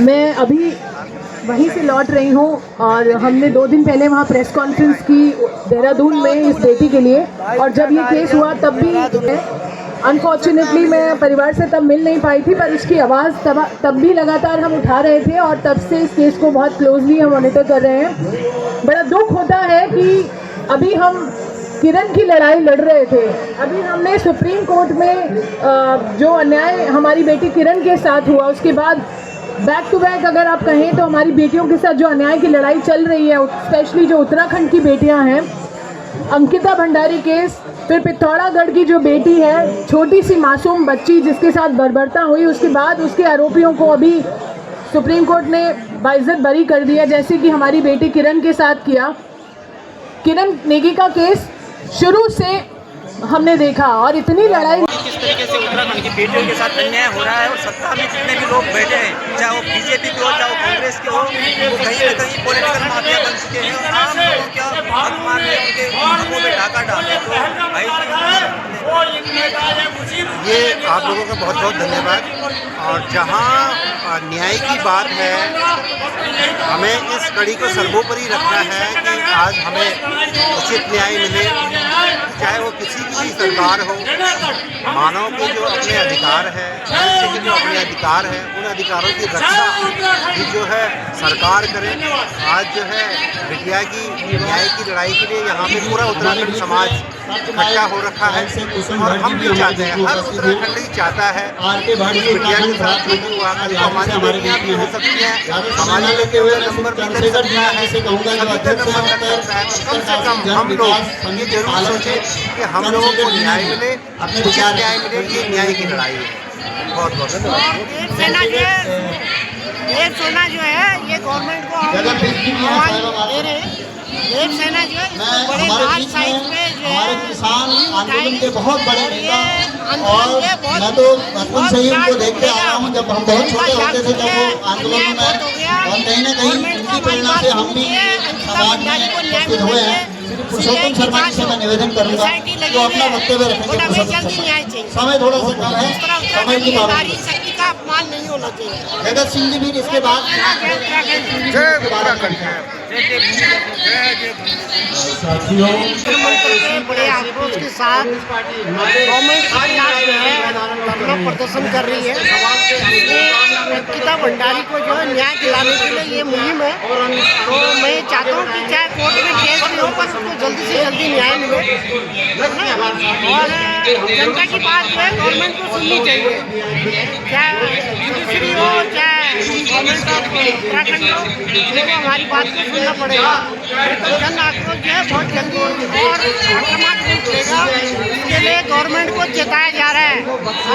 मैं अभी वहीं से लौट रही हूँ और हमने 2 दिन पहले वहाँ प्रेस कॉन्फ्रेंस की देहरादून में इस बेटी के लिए, और जब ये केस हुआ तब भी अनफॉर्चुनेटली मैं परिवार से तब मिल नहीं पाई थी, पर इसकी आवाज़ तब भी लगातार हम उठा रहे थे और तब से इस केस को बहुत क्लोजली हम मॉनिटर कर रहे हैं। बड़ा दुख होता है कि अभी हम किरण की लड़ाई लड़ रहे थे, अभी हमने सुप्रीम कोर्ट में जो अन्याय हमारी बेटी किरण के साथ हुआ उसके बाद बैक टू बैक अगर आप कहें तो हमारी बेटियों के साथ जो अन्याय की लड़ाई चल रही है, स्पेशली जो उत्तराखंड की बेटियां हैं, अंकिता भंडारी केस, फिर पिथौरागढ़ की जो बेटी है, छोटी सी मासूम बच्ची जिसके साथ बर्बरता हुई, उसके बाद उसके आरोपियों को अभी सुप्रीम कोर्ट ने बाइज्जत बरी कर दिया, जैसे कि हमारी बेटी किरण के साथ किया। किरण नेगी का केस शुरू से हमने देखा और इतनी लड़ाई किस तरीके से उत्तराखंड की बेटियों के साथ अन्याय हो रहा है, और सत्ता में जितने भी लोग बैठे हैं, चाहे वो बीजेपी के हो चाहे वो कांग्रेस के हो, वो कहीं न कहीं पॉलिटिकल माफिया बन चुके हैं और आम लोगों का हक मान रहे उनके हकों में डाका डाल रहे। ये आप लोगों का बहुत बहुत धन्यवाद। और जहाँ न्याय की बात है, हमें इस कड़ी को सर्वोपरि रखना है कि आज हमें उचित न्याय मिले, चाहे वो किसी की भी सरकार हो। मानव के जो अपने अधिकार है, मनुष्य के जो अपने अधिकार है, उन अधिकारों की रक्षा भी जो है सरकार करे। आज जो है बिटिया की न्याय की लड़ाई के लिए यहाँ पे पूरा उत्तराखंड समाज इकट्ठा हो रखा है और हम भी चाहते हैं, हर उत्तराखंडी चाहता है उस बिटिया के साथ जो हुआ तो हमारी बेटियाँ भी हो सकती हैं, हमारे लेके हुए नंबर भी लग सकता है, सभी का नंबर लग सकता है। कम से कम हम लोग ये जरूर सोचें कि हम लोगों को न्याय मिले, उचित न्याय मिले। ये न्याय की लड़ाई है। बहुत बहुत धन्यवाद। देव सेना जो है ये गवर्नमेंट को आवाज दे रहे हैं। देव सेना जो है बड़े लार्ज साइज में जो है किसान आंदोलन के बहुत बड़े नेता, और मैं तो बचपन से ही उनको देखते आ रहा हूँ। जब हम बहुत छोटे होते थे तब वो आंदोलन में, और कहीं न कहीं उनकी प्रेरणा से हम भी समाज में उपस्थित हुए हैं। पुरुषोत्तम शर्मा जी से मैं निवेदन करूँगा जो अपना वक्तव्य रखेंगे। समय थोड़ा सा कम है, समय की पाबंदी। अपमान नहीं होना चाहिए। जगत सिंह जी भी इसके बाद साथियों बड़े आक्रोश के साथ गवर्नमेंट के खिलाफ जो है धरना प्रदर्शन कर रही है। अंकिता भंडारी को जो है न्याय दिलाने के लिए ये मुहिम है। तो मैं चाहता हूँ कि चाहे कोर्ट में केस भी हो, पर उसको जल्दी से जल्दी न्याय मिले और जनता की बात जो है गवर्नमेंट को सुननी चाहिए, चाहे जुडिशरी हो चाहे गवर्नमेंट ऑफ उत्तराखंड हो, उनको हमारी बात को सुनना पड़ेगा। तो जन आक्रोश जो है बहुत जल्दी और आक्रामक रूप लेगा, इसके लिए गवर्नमेंट को चेताया जा रहा है।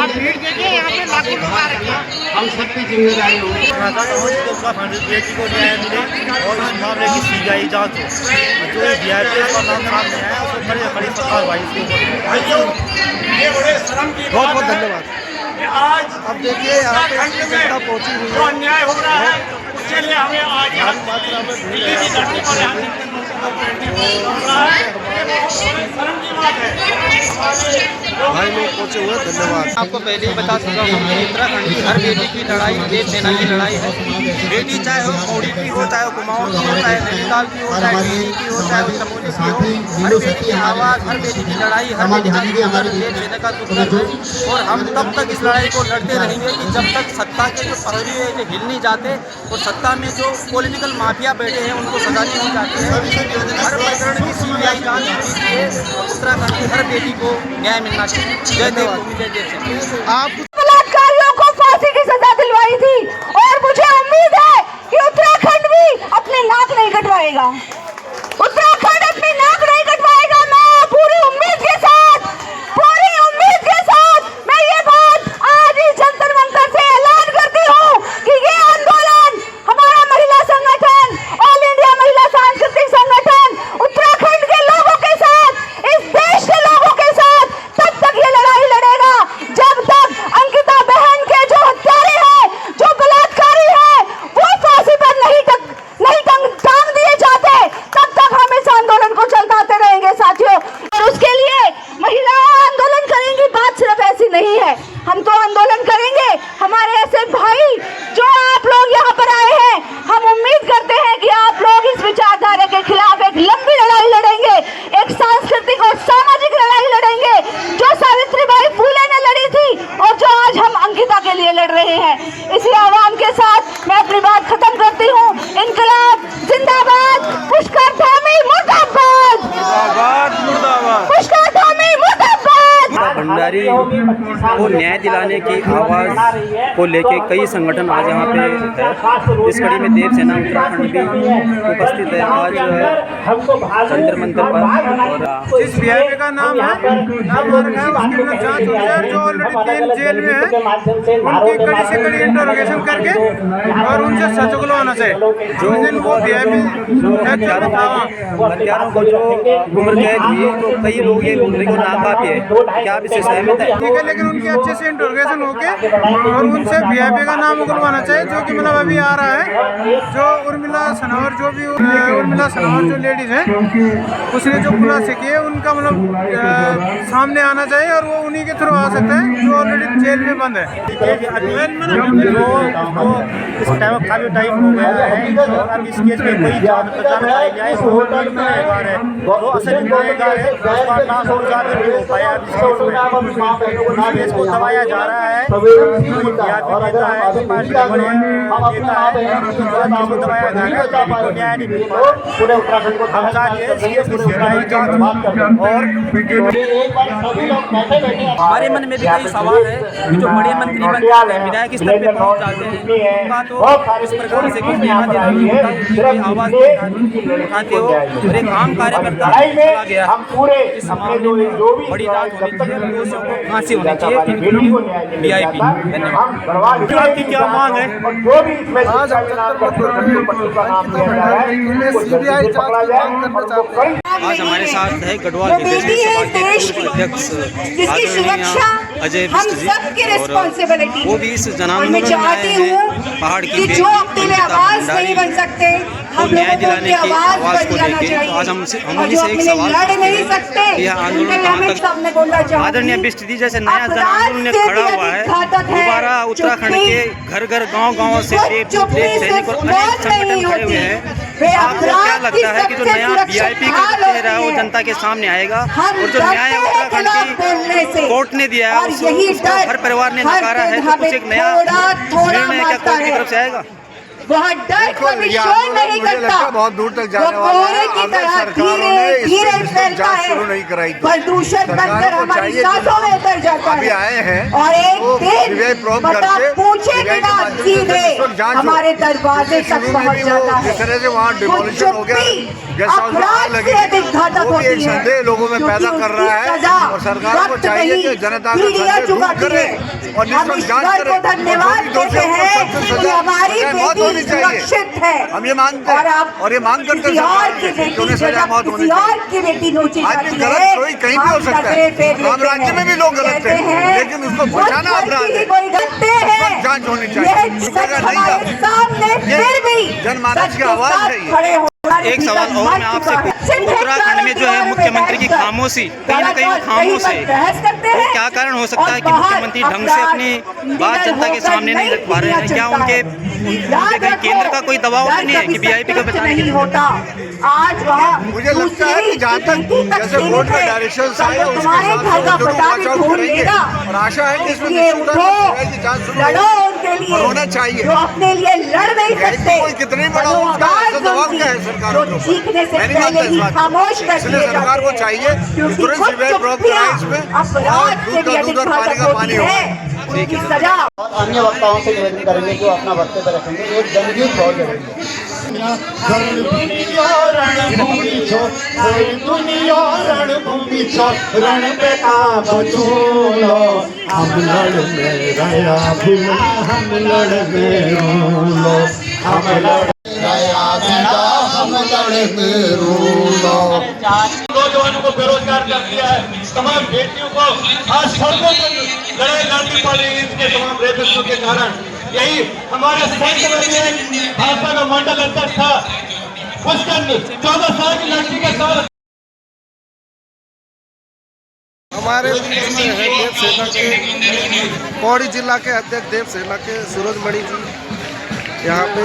आप भीड़ देखिए, यहाँ पे लाखों लोग आ रहे हैं। हम सबकी जिम्मेदारी होगी बेटी को न्याय मिले और इस मामले की सीबीआई जांच हो। जो वीआईपी का नाम सामने आया उसको खड़ी सरकार भाई बहुत बहुत धन्यवाद। आज अब देखिए यहाँ पे जनता पहुँची हुई है, अन्याय हो रहा है, उसके लिए हमें आज दिल्ली की धरती पर शर्म की बात है। भाई लोग पहुँचे हुए, धन्यवाद। आपको पहले ही बता चुका हूँ कि उत्तराखंड की हर बेटी की लड़ाई देव सेना की लड़ाई है। बेटी चाहे वो पौड़ी की हो, चाहे वो कुमाऊं की हो, चाहे नैनीताल की हो, चाहे टिहरी की हो, चाहे वो चमोली की हो, हर बेटी की आवाज़, हर बेटी की लड़ाई, हर बेटी का देव सेना का दुर्ग है। और हम तब तक इस लड़ाई को लड़ते रहेंगे कि जब तक सत्ता के जो प्रहरी है जो हिल नहीं जाते और सत्ता में जो पॉलिटिकल माफिया बैठे हैं उनको सजा नहीं हो जाती है। हर प्रकरण की सीबीआई जांच होनी चाहिए, उत्तराखंड की हर बेटी को न्याय मिलना चाहिए। जय देवभूमि जय देव सेना। आप बलात्कारियों को फांसी की सजा दिलवाई थी और मुझे उम्मीद है कि उत्तराखंड भी अपने नाक नहीं कटवाएगा। उत्तराखंड अपनी नाक नहीं कटवाएगा। मैं पूरी उम्मीद के साथ मैं ये बात आज इस जंतर मंतर से ऐलान करती हूँ कि ये आंदोलन हमारा महिला संगठन, ऑल इंडिया महिला सांस्कृतिक संगठन, उत्तराखंड के लोगों के साथ, इस देश के लोगों के साथ तब तक ये लड़ाई लड़ेगा जब तक अंकिता बहन के जो हत्यारे हैं, जो बलात्कारी हैं, वो फांसी पर नहीं टांग दिए जाते, को न्याय दिलाने की आवाज़ को लेके कई संगठन आज यहाँ पे है। इस कड़ी में देव सेना उत्तराखंड भी उपस्थित है आज जंतर मंतर पर। और जिस वीआईपी का नाम है उसकी जांच हो जाए, जो ऑलरेडी 3 जेल में है उनकी कड़ी से कड़ी इंटरोगेशन करके और उनसे सच खुलवाना चाहिए। जो दिन वो वीआईपी हत्यारों को जो उम्र कैद हुई तो कई लोग ये बोल रहे हैं नाकाफी है, क्या आप इससे सहमत है? ठीक है, लेकिन उनकी अच्छे से इंटरोगेशन होके और उनसे वीआईपी का नाम उगलवाना चाहिए, जो कि मतलब अभी आ रहा है। जो उर्मिला सनोवर जो लेडीज हैं उसने जो खुलासे किए उनका मतलब सामने आना चाहिए और वो उन्हीं के थ्रू आ सकते हैं जो ऑलरेडी जेल में बंद है। इस टाइम काफी टाइम हो गया है, अब इस केस में कोई जान पाई जाए तो गुनहगार है, जो असल गुनहगार है उसका नाश हो जाकर नहीं हो पाया। इस केस को दबाया जा रहा है, नेता है पार्टी के बड़े नेता है जिसको दबाया जा रहा है, तो न्याय नहीं मिल पा रहा। हम चाहते हैं इस केस को सीबीआई जांच और हमारे मन में भी कई सवाल है कि जो बड़े मंत्री बन जाते हैं, विधायक स्तर पे पहुंच जाते हैं, उनका तो इस प्रकार से कुछ यहाँ देना नहीं होता, उनकी आवाज़ उठाते हो और एक आम कार्यकर्ता चला गया। इस मामले में बड़ी जांच होनी चाहिए, दोषियों को फांसी होनी चाहिए, इंक्लूडिंग वीआईपी। धन्यवाद। आपकी क्या मांग है? आज हमारे साथ है गढ़वाल विधानसभा के पूर्व अध्यक्ष अजय बिष्ट जी, और वो भी इस जनांदोलन में आए हैं पहाड़ की जो अकेले आवाज नहीं बन सकते, हम न्याय दिलाने की आवाज को लेके। तो आज हम उनसे एक सवाल नहीं सकते, यह आंदोलन कहाँ तक? आदरणीय बिष्ट जी, जैसे नया जन आंदोलन खड़ा हुआ है, दोबारा उत्तराखंड के घर घर गाँव से देव सैनिक और अनेक संगठन खड़े हुए हैं, आपको क्या लगता है कि जो नया वीआईपी का चेहरा है वो जनता के सामने आएगा और जो न्याय उत्तराखंड की कोर्ट ने दिया है उसको हर परिवार ने नकारा है, तो कुछ एक नया निर्णय क्या कोर्ट की तरफ से आएगा? वह डर कभी शोर नहीं करता, बहुत दूर तक जाने वाला है। की तरह धीरे फैलता है, प्रदूषण बनकर हमारी सांसों में उतर जाता है और एक दिन बता पूछे के बाद सीधे हमारे दरवाजे तक पहुंच जाता है। अपराध से अधिक घातक होती है, लोगों में पैदा कर रहा है और सरकार को चाहिए कि जनता को दूर करे और जांच को धन्यवाद देते हैं कि हमारी बेटी सुरक्षित है। हम ये मानते हैं और ये मांग करते हैं किसी और की बेटी नोची जाती है, कोई कहीं भी हो सकता है, राम राज्य में भी लोग गलत हैं, लेकिन उसको बचाना अपराध है, जांच होनी चाहिए। सामने फिर भी जनमानस की आवाज है। एक सवाल और मैं आपसे उत्तराखंड में जो है मुख्यमंत्री की खामोशी, कहीं ना कहीं वो खामोश है, वो क्या कारण हो सकता है कि मुख्यमंत्री ढंग से अपनी बात जनता के सामने नहीं रख पा रहे हैं? क्या उनके कहीं केंद्र का कोई दबाव नहीं है कि वीआईपी को बचाने के लिए? आज मुझे लगता है कि जहाँ तक जैसे बोर्ड का डायरेक्शन आए उसके और आशा है कि इसमें होना चाहिए। जो अपने लिए लड़ नहीं सकते, कितने बड़ा दबाव क्या है सरकार को, सीखने से पहले ही खामोश कर दिए सरकार को चाहिए सजा। और अन्य वक्ताओं से निवेदन करेंगे जो अपना वक्तव्य रखेंगे। एक जनगीत बहुत जरूरी है। रण पे हम लड़ में गया भिला, हम लड़ में रोलो, हम लड़ गया भिला, हम लड़ में रोलो। नौजवानों को बेरोजगार कर दिया है, तमाम बेटियों को आज सड़कों पर लड़ाई लड़नी पड़ी इनके तमाम रेपिस्टों के कारण। यही हमारे संघ में भी एक भाजपा का मंडल अध्यक्ष था, उसका 14 साल की लड़की के साथ हमारे बीच में है देव सेना के पौड़ी जिला के अध्यक्ष देव सेना के सूरजमणि जी यहाँ पे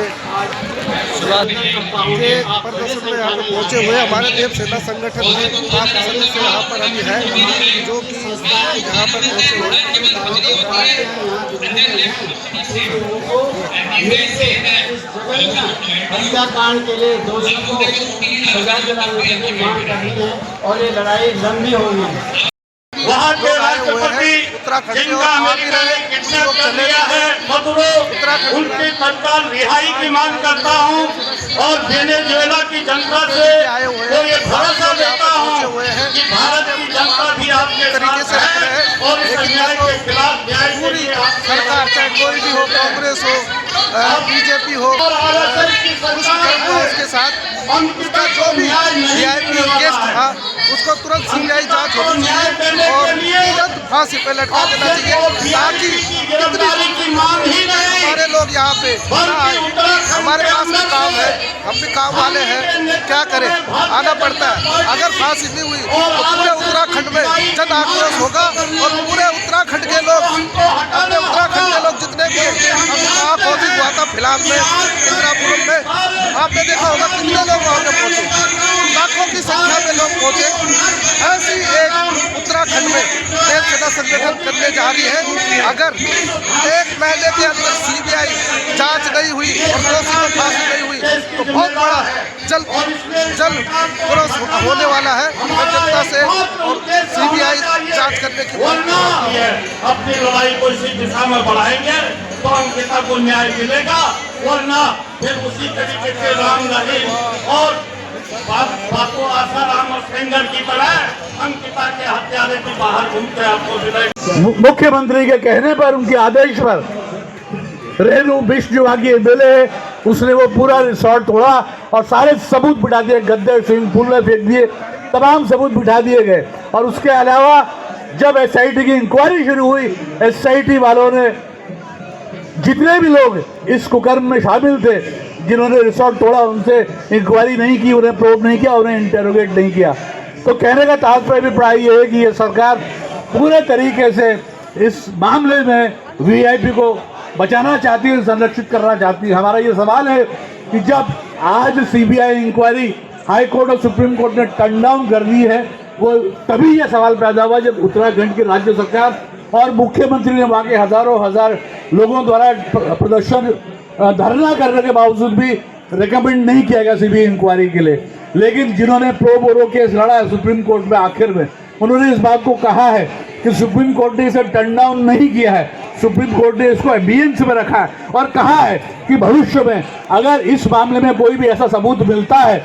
के प्रदर्शन में यहाँ पे पहुँचे हुए। हमारे देव सेना संगठन में 5 सदस्य यहाँ पर अभी है जो कि यहाँ पर पहुँचे हुए। हत्याकांड के लिए दोषियों को सजा दिलाने की मांग करनी है और ये लड़ाई लंबी होगी। वो यहाँ के लोग आए हुए राष्ट्रपति हैं उत्तराखंड से जिनका और आ भी अमेरिका रहे ने हैं, कुछ किडनैप लोग कर चले लिया भी है गए। मदुरो, उनकी तत्काल रिहाई की मांग करता हूँ और वेनेजुएला की जनता से तो ये भरोसा देता हूँ कि भारत की जनता भी आपके तरीके से साथ रख रहे है हैं, और इस लेकिन अन्याय तो के खिलाफ न्याय के पूरी लिए आपके सरकार चाहे कोई भी हो, कांग्रेस हो, बीजेपी हो, और आरएसएस की कुछ सरकार भी हुआ है। उसके साथ उनका उसका जो भी वीआईपी केस था उसको तुरंत सीबीआई जांच होनी चाहिए और तुरंत फांसी पे लटका देना चाहिए, ताकि गिरफ्तारी की मांग ही नहीं। हमारे लोग यहाँ पे ना आए। हमारे पास भी काम है, हम भी काम वाले हैं, क्या करें, आना पड़ता है। अगर फांसी नहीं हुई तो पूरे उत्तराखंड में जन आक्रोश होगा और पूरे उत्तराखंड के लोग, अपने उत्तराखंड के लोग जितने भी अभी महाकौशिक हुआ था फिलहाल में इंदिरापुरम में, आपने देखा होगा कितने लोग वहाँ पे पहुँचे, लाखों की संख्या में लोग पहुँचे। ऐसी एक उत्तराखंड में देश सेना संगठन करने जा रही है। अगर 1 महीने के अंदर सीबीआई जांच नहीं हुई और दोषी को फांसी नहीं हुई तो बहुत बड़ा जल्द क्रॉस होने वाला है। मैं जनता से और सीबीआई जांच करने की वरना अपनी लड़ाई को इसी दिशा में बढ़ाएंगे तो अंकिता को न्याय मिलेगा, वरना फिर उसी तरीके से राम रहीम और बापू आसाराम और सेंगर की तरह अंकिता के हत्यारे भी बाहर घूमते आपको मिलेंगे। मुख्यमंत्री के कहने पर, उनके आदेश पर रेणु बिष्ट जो आगे एमएलए है उसने वो पूरा रिसोर्ट तोड़ा और सारे सबूत बिठा दिए, गद्दे स्विमिंग पूल में फेंक दिए, तमाम सबूत बिठा दिए गए। और उसके अलावा जब एसआईटी की इंक्वायरी शुरू हुई, एसआईटी वालों ने जितने भी लोग इस कुकर्म में शामिल थे, जिन्होंने रिसोर्ट तोड़ा, उनसे इंक्वायरी नहीं की, उन्हें प्रोब नहीं किया, उन्हें इंटेरोगेट नहीं किया। तो कहने का तात्पर्य भी प्राय ये है कि ये सरकार पूरे तरीके से इस मामले में वीआईपी को बचाना चाहती है, संरक्षित करना चाहती है। हमारा ये सवाल है कि जब आज सीबीआई इंक्वायरी हाई कोर्ट और सुप्रीम कोर्ट ने टर्न डाउन कर दी है, वो तभी ये सवाल पैदा हुआ जब उत्तराखंड की राज्य सरकार और मुख्यमंत्री ने वहाँ के हजार लोगों द्वारा प्रदर्शन धरना करने के बावजूद भी रिकमेंड नहीं किया गया सीबीआई इंक्वायरी के लिए। लेकिन जिन्होंने प्रो बोरो केस लड़ा है सुप्रीम कोर्ट में, आखिर में उन्होंने इस बात को कहा है कि सुप्रीम कोर्ट ने इसे टर्न डाउन नहीं किया है, सुप्रीम कोर्ट ने इसको एबियंस में रखा है और कहा है कि भविष्य में अगर इस मामले में कोई भी ऐसा सबूत मिलता है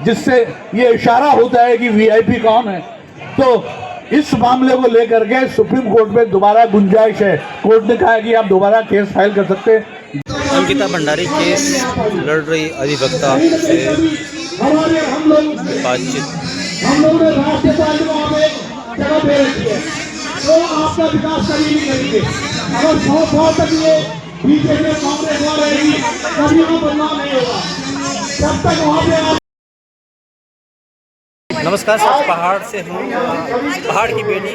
जिससे ये इशारा होता है कि वीआईपी कौन है, तो इस मामले को लेकर के सुप्रीम कोर्ट में दोबारा गुंजाइश है। कोर्ट ने कहा है कि आप दोबारा केस फाइल कर सकते हैं। अंकिता भंडारी केस लड़ रही अधिवक्ता से बातचीत। हम लोगों ने राष्ट्रीय पार्टी को हमें जगह दे रखी है, तो आपका विकास कभी नहीं करेंगे। अगर 100 तक ये बीजेपी कांग्रेस वहाँ रहेगी कभी वहाँ बदलाव नहीं होगा। जब तक वहाँ पे नमस्कार, सच पहाड़ से हूँ। पहाड़ की बेटी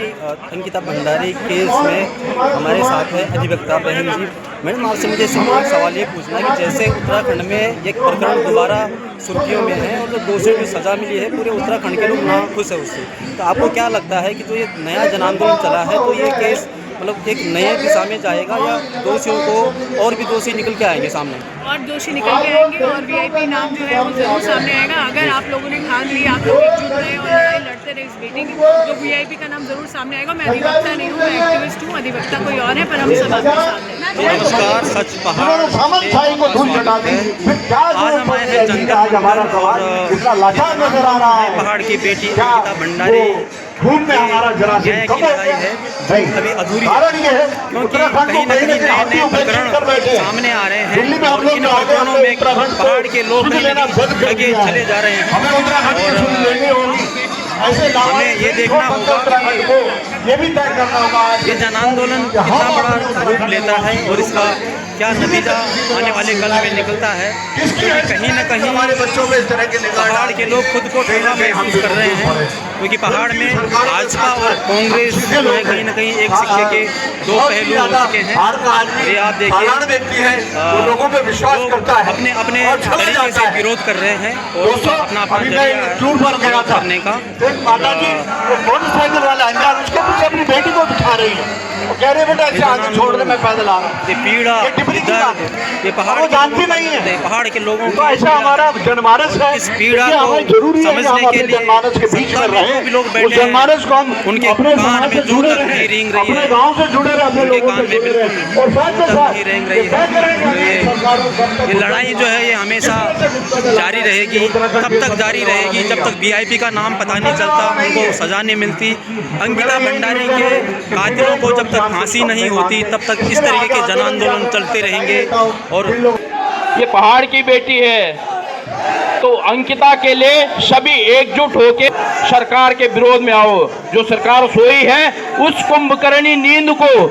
अंकिता भंडारी केस में हमारे साथ है अधिवक्ता बहन जी। मैडम, आपसे मुझे सिंपल सवाल ये पूछना है कि जैसे उत्तराखंड में एक प्रकरण दोबारा सुर्खियों में है और जो दोषियों को सज़ा मिली है, पूरे उत्तराखंड के लोग नाखुश है उससे, तो आपको क्या लगता है कि जो ये नया जन आंदोलन चला है तो ये केस मतलब एक नए दिशा में जाएगा या दोषियों को और भी दोषी निकल के आएंगे सामने? और दोषी निकल के आएंगे और वीआईपी नाम जो है वो जरूर सामने आएगा। अगर आप लोगों ने ठान लिया, आप लोग एकजुट रहे और लड़ाई लड़ते रहे इस बेटी की, तो वीआईपी का नाम जरूर सामने आएगा। मैं अधिवक्ता नहीं हूँ, मैं एक्टिविस्ट हूँ, अधिवक्ता कोई और है, पर हम सब आपके साथ हैं। नमस्कार, सच पहाड़ आज हम आए हैं जंगल पहाड़ की बेटी अंकिता भंडारी न्याय की लड़ाई है अभी अधूरी है, क्योंकि कहीं न कहीं नए प्रकरण सामने आ रहे हैं और इन प्रकरणों में पहाड़ के लोग लगे चले जा रहे हैं और हमें ये देखना होगा ये जन आंदोलन कितना बड़ा रूप लेता है और इसका क्या नतीजा आने वाले कल में निकलता है, क्योंकि कहीं न कहीं पहाड़ के लोग खुद को ठेला महसूस कर रहे हैं, क्योंकि पहाड़ में भाजपा और कांग्रेस जो है कहीं न कहीं एक सिक्के के दो पहलू हो चुके हैं। ये आप देखिए लोग अपने अपने तरीके से विरोध कर रहे हैं और अपना जरिया करने का मोटरसाइकिल वाला अंदाज उसके पीछे अपनी बेटी को बिठा रही है। कह रहे बेटा ऐसे आगे छोड़ दे, मैं पैदल आ रहा हूँ। ये पीड़ा, ये टिप्पणी की बात है। ये पहाड़ वो के जानती लोगों नहीं है। का- पहाड़ के लोगों तो ऐसा हमारा जनमानस है, इस पीड़ा इसलिए को हमें जरूरी है कि समझने हम के अपने लिए जनमानस के बीच में सत्ता में रहें। जो भी लोग उस बैठे हैं, जनमानस को हम उनके अपने कान समाज में से जुड़े जूं तक रहें, नहीं रेंग रही अपने है। गांव से जुड़े रहे, अपने उनके लोगों कान से में जुड़े बिल्कुल रहे और साथ में जूं तक साथ नहीं रेंग रही ये तय करेंगे है। कि सरकारों को अपने ये लड़ाई जो है ये हमेशा जारी रहेगी। कब तक जारी रहेगी? जब तक वीआईपी का नाम पता नहीं चलता, उनको सजा नहीं मिलती। अंकिता भंडारी के कातिलों को जब तक फांसी नहीं होती, तब तक इस तरीके के जन आंदोलन चलते रहेंगे। और ये पहाड़ की बेटी है, तो अंकिता के लिए सभी एकजुट होकर सरकार के विरोध में आओ। जो सरकार सोई है उस कुंभकर्णी नींद को